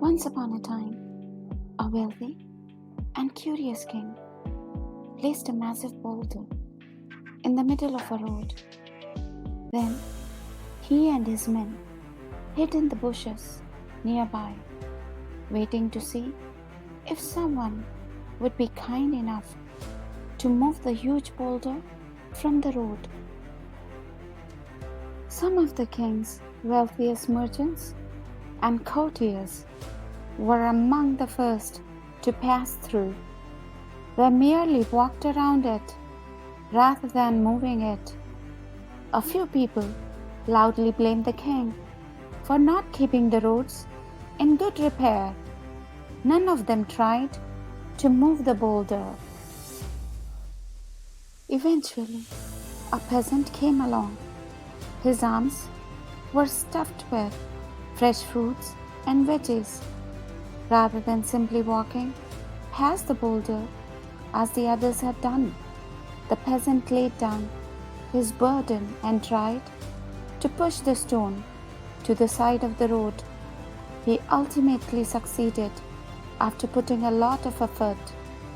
Once upon a time, a wealthy and curious king placed a massive boulder in the middle of a road. Then he and his men hid in the bushes nearby, waiting to see if someone would be kind enough to move the huge boulder from the road. Some of the king's wealthiest merchants and courtiers were among the first to pass through. They merely walked around it rather than moving it. A few people loudly blamed the king for not keeping the roads in good repair. None of them tried to move the boulder. Eventually, a peasant came along. His arms were stuffed with fresh fruits and veggies. Rather than simply walking past the boulder as the others had done, the peasant laid down his burden and tried to push the stone to the side of the road. He ultimately succeeded after putting a lot of effort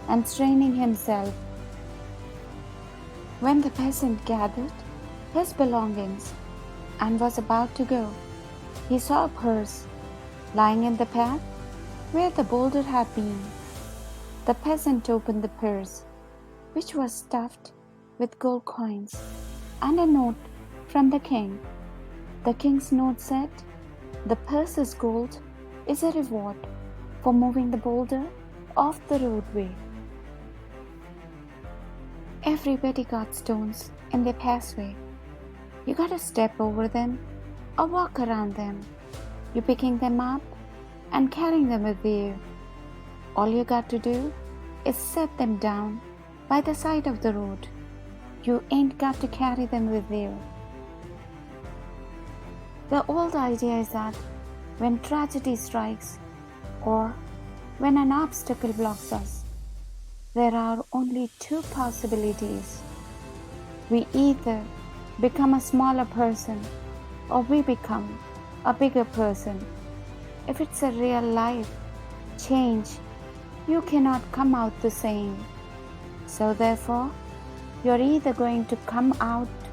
and straining himself. When the peasant gathered his belongings and was about to go, he saw a purse lying in the path where the boulder had been. The peasant opened the purse, which was stuffed with gold coins and a note from the king. The king's note said, "The purse's gold is a reward for moving the boulder off the roadway." Everybody got stones in their pathway. You gotta step over them or walk around them. You're picking them up and carrying them with you. All you got to do is set them down by the side of the road. You ain't got to carry them with you. The old idea is that when tragedy strikes or when an obstacle blocks us, there are only two possibilities. We either become a smaller person or we become a bigger person. If it's a real life change, you cannot come out the same. So therefore, you're either going to come out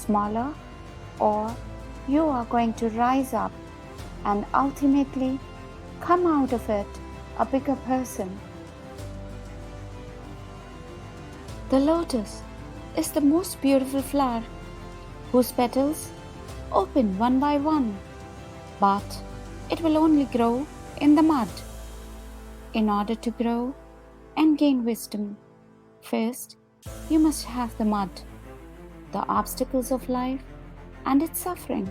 smaller or you are going to rise up and ultimately come out of it a bigger person. The lotus is the most beautiful flower whose petals open one by one, but it will only grow in the mud. In order to grow and gain wisdom, first you must have the mud, the obstacles of life and its suffering.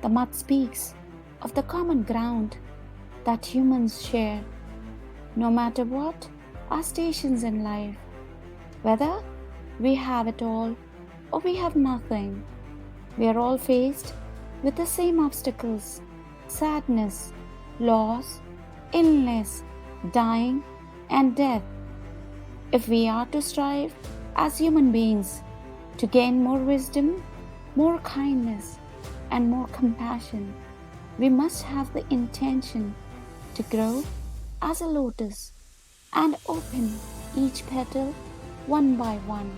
The mud speaks of the common ground that humans share, no matter what our stations in life, whether we have it all or we have nothing. We are all faced with the same obstacles: sadness, loss, illness, dying, and death. If we are to strive as human beings to gain more wisdom, more kindness, and more compassion, we must have the intention to grow as a lotus and open each petal one by one.